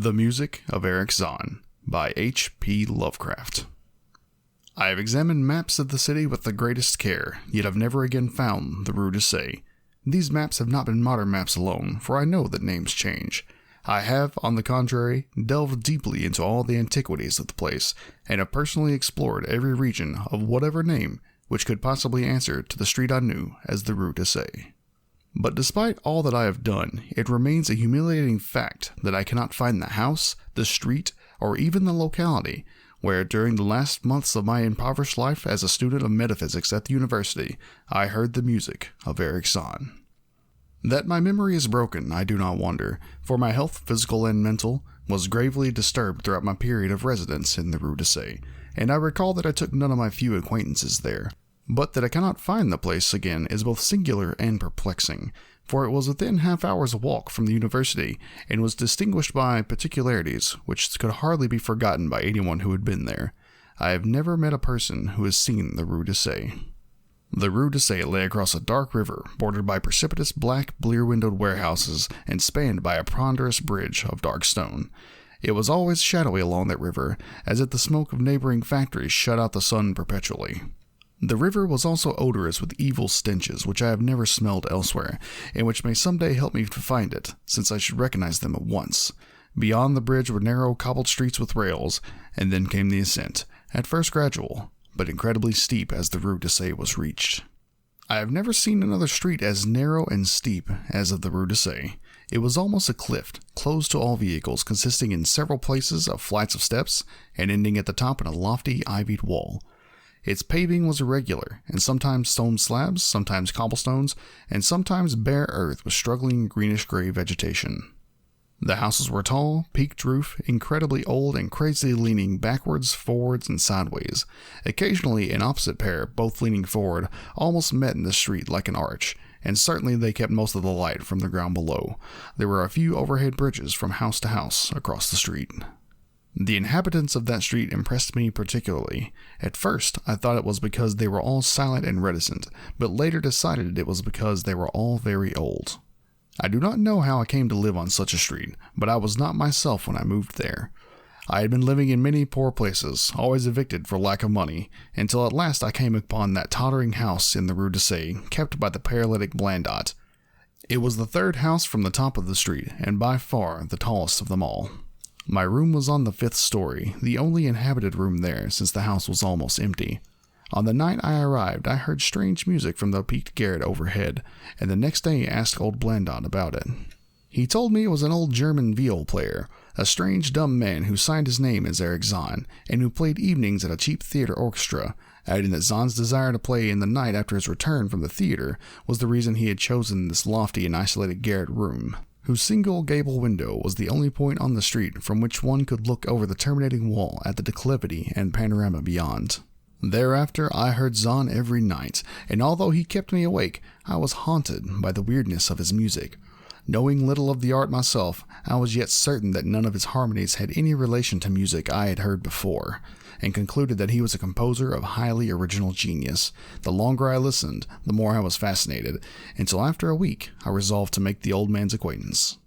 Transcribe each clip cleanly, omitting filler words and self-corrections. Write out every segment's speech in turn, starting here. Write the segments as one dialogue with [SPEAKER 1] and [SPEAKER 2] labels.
[SPEAKER 1] The Music of Erich Zann by H.P. Lovecraft. I have examined maps of the city with the greatest care, yet have never again found the Rue de Say. These maps have not been modern maps alone, for I know that names change. I have, on the contrary, delved deeply into all the antiquities of the place, and have personally explored every region of whatever name which could possibly answer to the street I knew as the Rue de Say. But despite all that I have done, it remains a humiliating fact that I cannot find the house, the street, or even the locality where, during the last months of my impoverished life as a student of metaphysics at the university, I heard the music of Erich Zann. That my memory is broken, I do not wonder, for my health, physical and mental, was gravely disturbed throughout my period of residence in the Rue de Say, and I recall that I took none of my few acquaintances there. But that I cannot find the place again is both singular and perplexing, for it was within half-hour's walk from the university, and was distinguished by particularities which could hardly be forgotten by anyone who had been there. I have never met a person who has seen the Rue de Say. The Rue de Say lay across a dark river, bordered by precipitous black, blear-windowed warehouses, and spanned by a ponderous bridge of dark stone. It was always shadowy along that river, as if the smoke of neighboring factories shut out the sun perpetually. The river was also odorous with evil stenches which I have never smelled elsewhere, and which may someday help me to find it, since I should recognize them at once. Beyond the bridge were narrow cobbled streets with rails, and then came the ascent, at first gradual, but incredibly steep as the Rue de Say was reached. I have never seen another street as narrow and steep as of the Rue de Say. It was almost a cliff, closed to all vehicles, consisting in several places of flights of steps, and ending at the top in a lofty ivied wall. Its paving was irregular, and sometimes stone slabs, sometimes cobblestones, and sometimes bare earth with struggling greenish-gray vegetation. The houses were tall, peaked roof, incredibly old, and crazily leaning backwards, forwards, and sideways. Occasionally an opposite pair, both leaning forward, almost met in the street like an arch, and certainly they kept most of the light from the ground below. There were a few overhead bridges from house to house across the street. The inhabitants of that street impressed me particularly. At first, I thought it was because they were all silent and reticent, but later decided it was because they were all very old. I do not know how I came to live on such a street, but I was not myself when I moved there. I had been living in many poor places, always evicted for lack of money, until at last I came upon that tottering house in the Rue de Say, kept by the paralytic Blandot. It was the third house from the top of the street, and by far the tallest of them all. My room was on the 5th story, the only inhabited room there since the house was almost empty. On the night I arrived, I heard strange music from the peaked garret overhead, and the next day asked old Blandot about it. He told me it was an old German Viol player, a strange dumb man who signed his name as Erich Zann, and who played evenings at a cheap theater orchestra, adding that Zann's desire to play in the night after his return from the theater was the reason he had chosen this lofty and isolated garret room, whose single gable window was the only point on the street from which one could look over the terminating wall at the declivity and panorama beyond. Thereafter I heard Zann every night, and although he kept me awake, I was haunted by the weirdness of his music. Knowing little of the art myself, I was yet certain that none of his harmonies had any relation to music I had heard before, and concluded that he was a composer of highly original genius. The longer I listened, the more I was fascinated, until after a week I resolved to make the old man's acquaintance.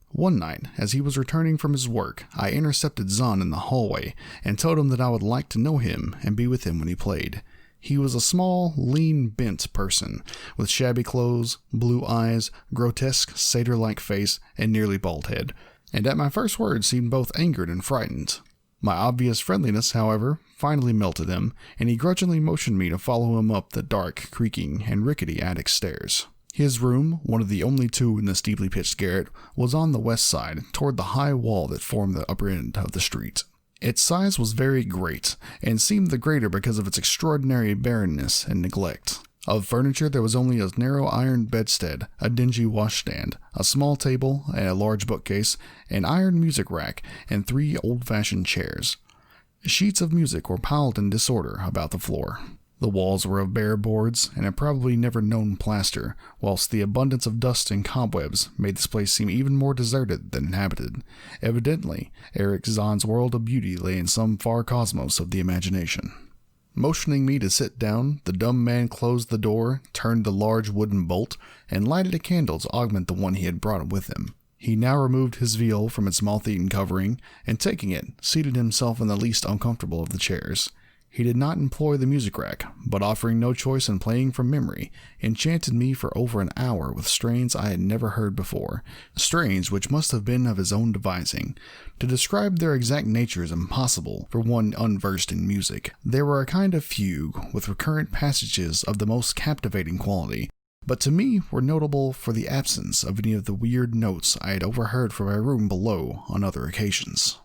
[SPEAKER 1] One night, as he was returning from his work, I intercepted Zann in the hallway, and told him that I would like to know him and be with him when he played. He was a small, lean, bent person, with shabby clothes, blue eyes, grotesque, satyr-like face, and nearly bald head, and at my first words seemed both angered and frightened. My obvious friendliness, however, finally melted him, and he grudgingly motioned me to follow him up the dark, creaking, and rickety attic stairs. His room, one of the only two in the steeply pitched garret, was on the west side, toward the high wall that formed the upper end of the street. Its size was very great, and seemed the greater because of its extraordinary barrenness and neglect. Of furniture there was only a narrow iron bedstead, a dingy washstand, a small table, and a large bookcase, an iron music rack, and 3 old-fashioned chairs. Sheets of music were piled in disorder about the floor. The walls were of bare boards and had probably never known plaster, whilst the abundance of dust and cobwebs made this place seem even more deserted than inhabited. Evidently, Erich Zann's world of beauty lay in some far cosmos of the imagination. Motioning me to sit down, the dumb man closed the door, turned the large wooden bolt, and lighted a candle to augment the one he had brought with him. He now removed his viol from its moth-eaten covering, and taking it, seated himself in the least uncomfortable of the chairs. He did not employ the music rack, but offering no choice in playing from memory, enchanted me for over an hour with strains I had never heard before, strains which must have been of his own devising. To describe their exact nature is impossible for one unversed in music. They were a kind of fugue, with recurrent passages of the most captivating quality, but to me were notable for the absence of any of the weird notes I had overheard from my room below on other occasions.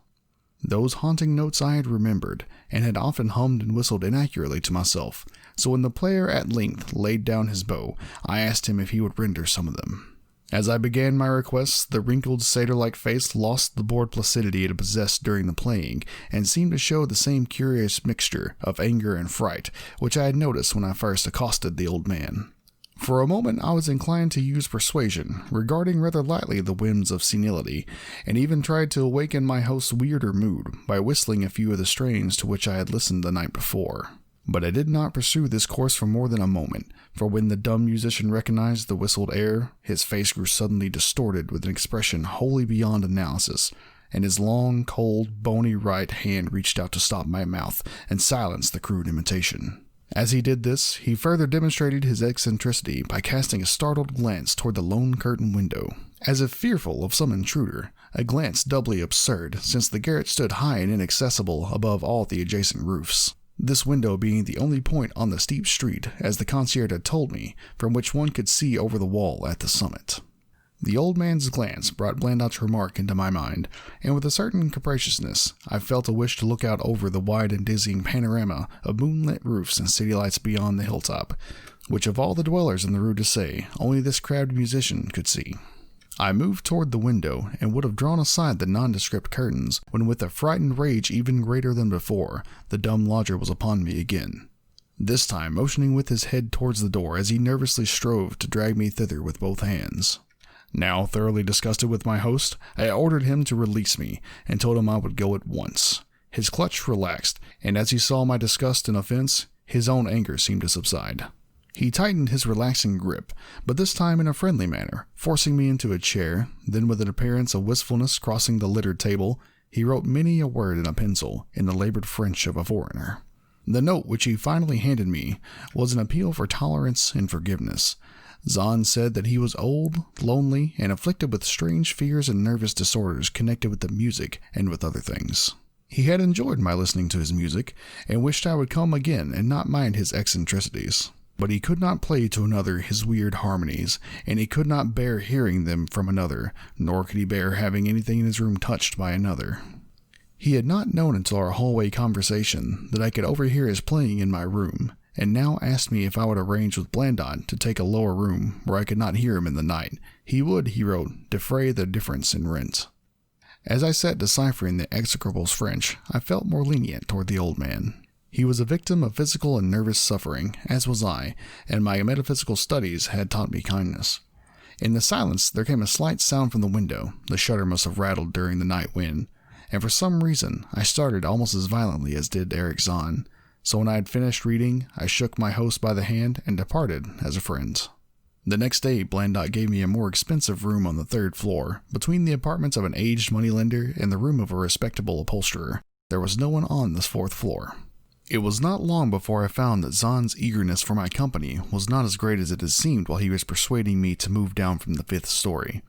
[SPEAKER 1] Those haunting notes I had remembered, and had often hummed and whistled inaccurately to myself, so when the player at length laid down his bow, I asked him if he would render some of them. As I began my requests, the wrinkled satyr-like face lost the bored placidity it had possessed during the playing, and seemed to show the same curious mixture of anger and fright which I had noticed when I first accosted the old man. For a moment I was inclined to use persuasion, regarding rather lightly the whims of senility, and even tried to awaken my host's weirder mood by whistling a few of the strains to which I had listened the night before. But I did not pursue this course for more than a moment, for when the dumb musician recognized the whistled air, his face grew suddenly distorted with an expression wholly beyond analysis, and his long, cold, bony right hand reached out to stop my mouth and silence the crude imitation. As he did this, he further demonstrated his eccentricity by casting a startled glance toward the lone curtain window, as if fearful of some intruder, a glance doubly absurd since the garret stood high and inaccessible above all the adjacent roofs, this window being the only point on the steep street, as the concierge had told me, from which one could see over the wall at the summit. The old man's glance brought Blandot's remark into my mind, and with a certain capriciousness, I felt a wish to look out over the wide and dizzying panorama of moonlit roofs and city lights beyond the hilltop, which of all the dwellers in the Rue de Say, only this crabbed musician could see. I moved toward the window, and would have drawn aside the nondescript curtains, when with a frightened rage even greater than before, the dumb lodger was upon me again. This time motioning with his head towards the door as he nervously strove to drag me thither with both hands. Now, thoroughly disgusted with my host, I ordered him to release me, and told him I would go at once. His clutch relaxed, and as he saw my disgust and offense, his own anger seemed to subside. He tightened his relaxing grip, but this time in a friendly manner, forcing me into a chair, then with an appearance of wistfulness crossing the littered table, he wrote many a word in a pencil in the labored French of a foreigner. The note which he finally handed me was an appeal for tolerance and forgiveness. Zann said that he was old, lonely, and afflicted with strange fears and nervous disorders connected with the music and with other things. He had enjoyed my listening to his music, and wished I would come again and not mind his eccentricities. But he could not play to another his weird harmonies, and he could not bear hearing them from another, nor could he bear having anything in his room touched by another. He had not known until our hallway conversation that I could overhear his playing in my room, and now asked me if I would arrange with Blandot to take a lower room where I could not hear him in the night. He would, he wrote, defray the difference in rent. As I sat deciphering the execrable French, I felt more lenient toward the old man. He was a victim of physical and nervous suffering, as was I, and my metaphysical studies had taught me kindness. In the silence there came a slight sound from the window. The shutter must have rattled during the night wind, and for some reason I started almost as violently as did Erich Zann. So when I had finished reading, I shook my host by the hand and departed as a friend. The next day, Blandot gave me a more expensive room on the 3rd floor, between the apartments of an aged moneylender and the room of a respectable upholsterer. There was no one on this 4th floor. It was not long before I found that Zann's eagerness for my company was not as great as it had seemed while he was persuading me to move down from the 5th story.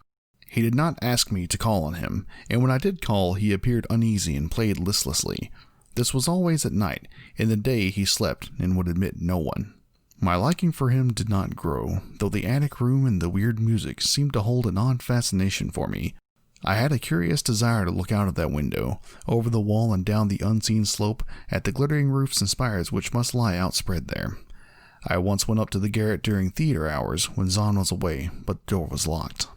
[SPEAKER 1] He did not ask me to call on him, and when I did call, he appeared uneasy and played listlessly. This was always at night. In the day he slept and would admit no one. My liking for him did not grow, though the attic room and the weird music seemed to hold an odd fascination for me. I had a curious desire to look out of that window, over the wall and down the unseen slope, at the glittering roofs and spires which must lie outspread there. I once went up to the garret during theater hours when Zann was away, but the door was locked.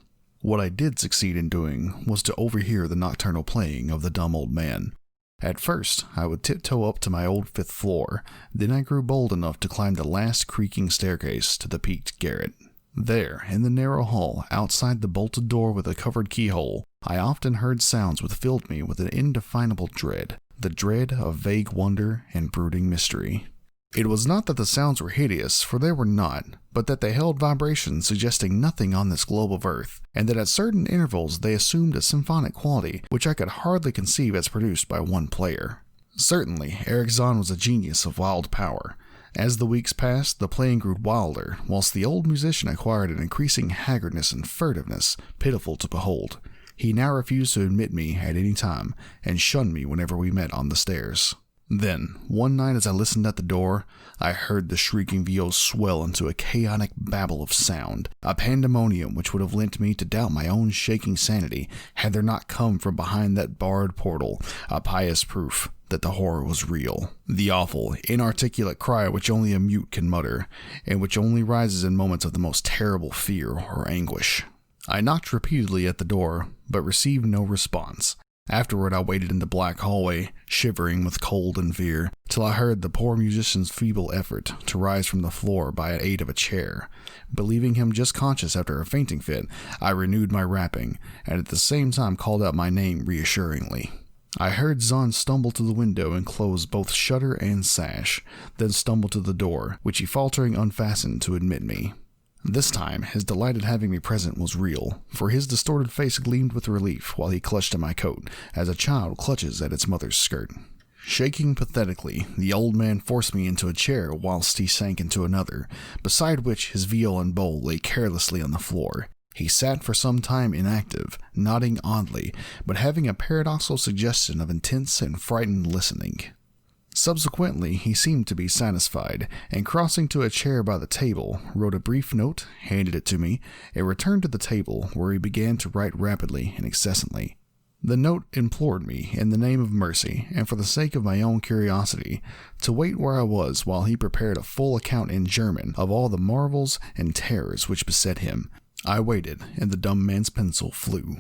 [SPEAKER 1] What I did succeed in doing was to overhear the nocturnal playing of the dumb old man. At first, I would tiptoe up to my old 5th floor, then I grew bold enough to climb the last creaking staircase to the peaked garret. There, in the narrow hall, outside the bolted door with a covered keyhole, I often heard sounds which filled me with an indefinable dread, the dread of vague wonder and brooding mystery. It was not that the sounds were hideous, for they were not, but that they held vibrations suggesting nothing on this globe of Earth, and that at certain intervals they assumed a symphonic quality which I could hardly conceive as produced by one player. Certainly, Erich Zann was a genius of wild power. As the weeks passed, the playing grew wilder, whilst the old musician acquired an increasing haggardness and furtiveness, pitiful to behold. He now refused to admit me at any time, and shunned me whenever we met on the stairs. Then, one night as I listened at the door, I heard the shrieking Viol swell into a chaotic babble of sound, a pandemonium which would have lent me to doubt my own shaking sanity had there not come from behind that barred portal a pious proof that the horror was real. The awful, inarticulate cry which only a mute can mutter, and which only rises in moments of the most terrible fear or anguish. I knocked repeatedly at the door, but received no response. Afterward, I waited in the black hallway, shivering with cold and fear, till I heard the poor musician's feeble effort to rise from the floor by aid of a chair. Believing him just conscious after a fainting fit, I renewed my rapping, and at the same time called out my name reassuringly. I heard Zann stumble to the window and close both shutter and sash, then stumble to the door, which he faltering unfastened to admit me. This time, his delight at having me present was real, for his distorted face gleamed with relief while he clutched at my coat, as a child clutches at its mother's skirt. Shaking pathetically, the old man forced me into a chair whilst he sank into another, beside which his viol and bowl lay carelessly on the floor. He sat for some time inactive, nodding oddly, but having a paradoxical suggestion of intense and frightened listening. Subsequently, he seemed to be satisfied, and crossing to a chair by the table, wrote a brief note, handed it to me, and returned to the table, where he began to write rapidly and incessantly. The note implored me, in the name of mercy, and for the sake of my own curiosity, to wait where I was while he prepared a full account in German of all the marvels and terrors which beset him. I waited, and the dumb man's pencil flew.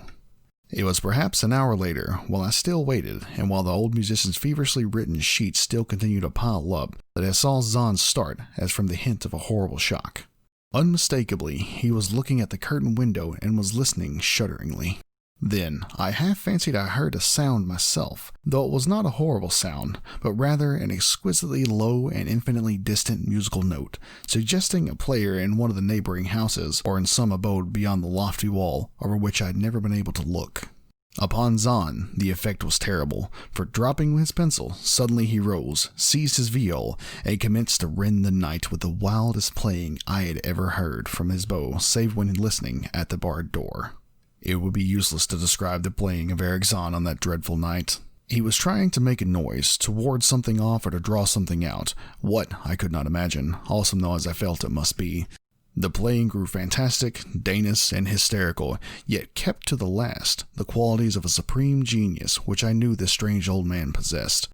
[SPEAKER 1] It was perhaps an hour later, while I still waited, and while the old musician's feverishly written sheets still continued to pile up, that I saw Zann start as from the hint of a horrible shock. Unmistakably, he was looking at the curtained window and was listening shudderingly. Then, I half fancied I heard a sound myself, though it was not a horrible sound, but rather an exquisitely low and infinitely distant musical note, suggesting a player in one of the neighboring houses, or in some abode beyond the lofty wall over which I had never been able to look. Upon Zann, the effect was terrible, for dropping his pencil, suddenly he rose, seized his viol, and commenced to rend the night with the wildest playing I had ever heard from his bow, save when listening at the barred door. It would be useless to describe the playing of Erich Zann on that dreadful night. He was trying to make a noise, to ward something off or to draw something out. What, I could not imagine, awesome though as I felt it must be. The playing grew fantastic, Danish, and hysterical, yet kept to the last the qualities of a supreme genius which I knew this strange old man possessed.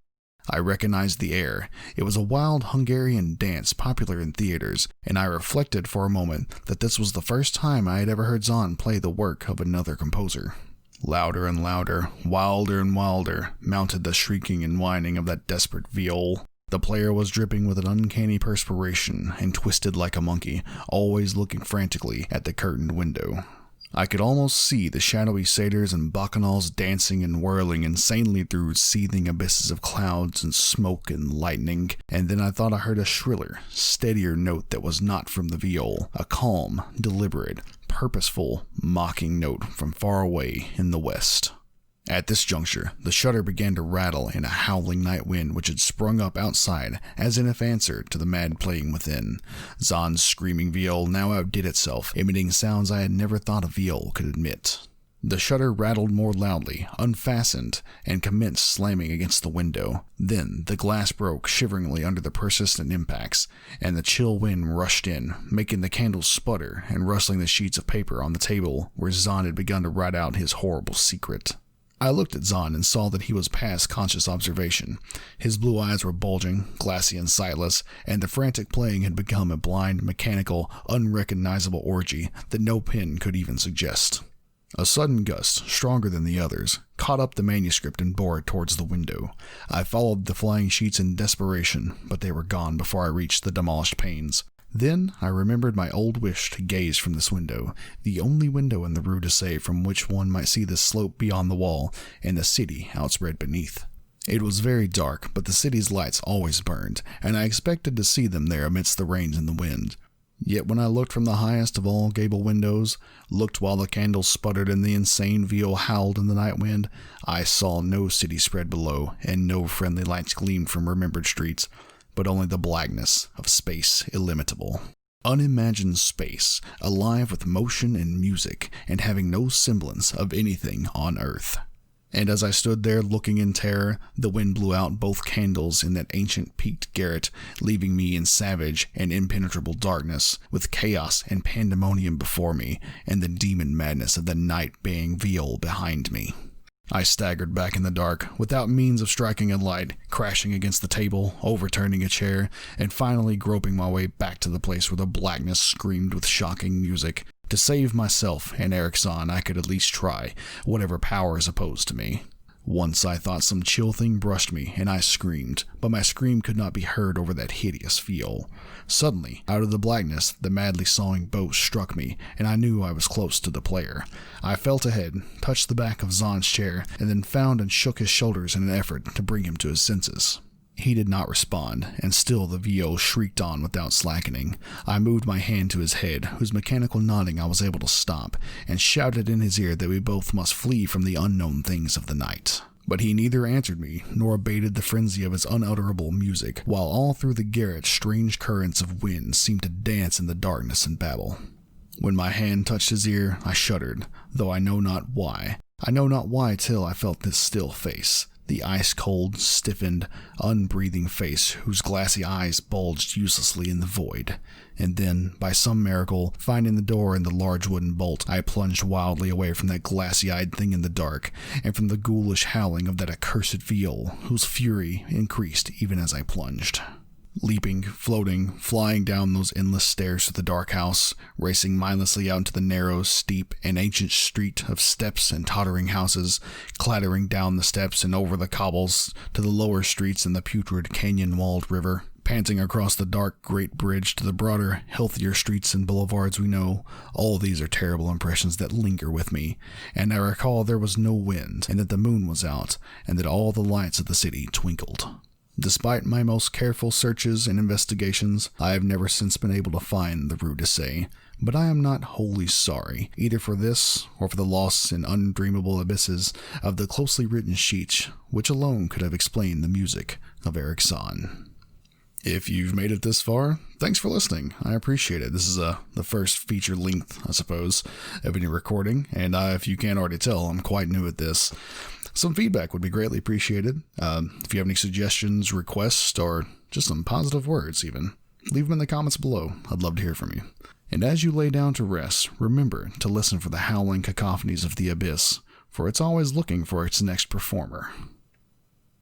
[SPEAKER 1] I recognized the air. It was a wild Hungarian dance popular in theaters, and I reflected for a moment that this was the first time I had ever heard Zann play the work of another composer. Louder and louder, wilder and wilder, mounted the shrieking and whining of that desperate viol. The player was dripping with an uncanny perspiration and twisted like a monkey, always looking frantically at the curtained window. I could almost see the shadowy satyrs and bacchanals dancing and whirling insanely through seething abysses of clouds and smoke and lightning, and then I thought I heard a shriller, steadier note that was not from the viol, a calm, deliberate, purposeful, mocking note from far away in the west. At this juncture, the shutter began to rattle in a howling night wind which had sprung up outside as in if answer to the mad playing within. Zann's screaming viol now outdid itself, emitting sounds I had never thought a viol could emit. The shutter rattled more loudly, unfastened, and commenced slamming against the window. Then the glass broke shiveringly under the persistent impacts, and the chill wind rushed in, making the candles sputter and rustling the sheets of paper on the table where Zann had begun to write out his horrible secret. I looked at Zann and saw that he was past conscious observation. His blue eyes were bulging, glassy and sightless, and the frantic playing had become a blind, mechanical, unrecognizable orgy that no pen could even suggest. A sudden gust, stronger than the others, caught up the manuscript and bore it towards the window. I followed the flying sheets in desperation, but they were gone before I reached the demolished panes. Then I remembered my old wish to gaze from this window, the only window in the Rue d'Essai from which one might see the slope beyond the wall and the city outspread beneath. It was very dark, but the city's lights always burned, and I expected to see them there amidst the rain and the wind. Yet when I looked from the highest of all gable windows, looked while the candles sputtered and the insane Viol howled in the night wind, I saw no city spread below, and no friendly lights gleamed from remembered streets, but only the blackness of space illimitable. Unimagined space, alive with motion and music, and having no semblance of anything on earth. And as I stood there looking in terror, the wind blew out both candles in that ancient peaked garret, leaving me in savage and impenetrable darkness, with chaos and pandemonium before me, and the demon madness of the night baying Viol behind me. I staggered back in the dark, without means of striking a light, crashing against the table, overturning a chair, and finally groping my way back to the place where the blackness screamed with shocking music. To save myself and Erich Zann, I could at least try, whatever power is opposed to me. Once I thought some chill thing brushed me, and I screamed, but my scream could not be heard over that hideous Viol. Suddenly, out of the blackness, the madly sawing bow struck me, and I knew I was close to the player. I felt ahead, touched the back of Zann's chair, and then found and shook his shoulders in an effort to bring him to his senses. He did not respond, and still the Viol shrieked on without slackening. I moved my hand to his head, whose mechanical nodding I was able to stop, and shouted in his ear that we both must flee from the unknown things of the night. But he neither answered me, nor abated the frenzy of his unutterable music, while all through the garret strange currents of wind seemed to dance in the darkness and babble. When my hand touched his ear, I shuddered, though I know not why. I know not why till I felt this still face. The ice-cold, stiffened, unbreathing face whose glassy eyes bulged uselessly in the void. And then, by some miracle, finding the door and the large wooden bolt, I plunged wildly away from that glassy-eyed thing in the dark, and from the ghoulish howling of that accursed Viol, whose fury increased even as I plunged. Leaping, floating, flying down those endless stairs to the dark house, racing mindlessly out into the narrow, steep, and ancient street of steps and tottering houses, clattering down the steps and over the cobbles to the lower streets and the putrid canyon-walled river, panting across the dark great bridge to the broader, healthier streets and boulevards we know. All these are terrible impressions that linger with me, and I recall there was no wind, and that the moon was out, and that all the lights of the city twinkled. Despite my most careful searches and investigations, I have never since been able to find the Rue de Say, but I am not wholly sorry, either for this or for the lost and undreamable abysses of the closely written sheets, which alone could have explained the music of Erich Zann. If you've made it this far, thanks for listening. I appreciate it. This is the first feature length, I suppose, of any recording, and if you can't already tell, I'm quite new at this. Some feedback would be greatly appreciated. If you have any suggestions, requests, or just some positive words even, leave them in the comments below. I'd love to hear from you. And as you lay down to rest, remember to listen for the howling cacophonies of the abyss, for it's always looking for its next performer.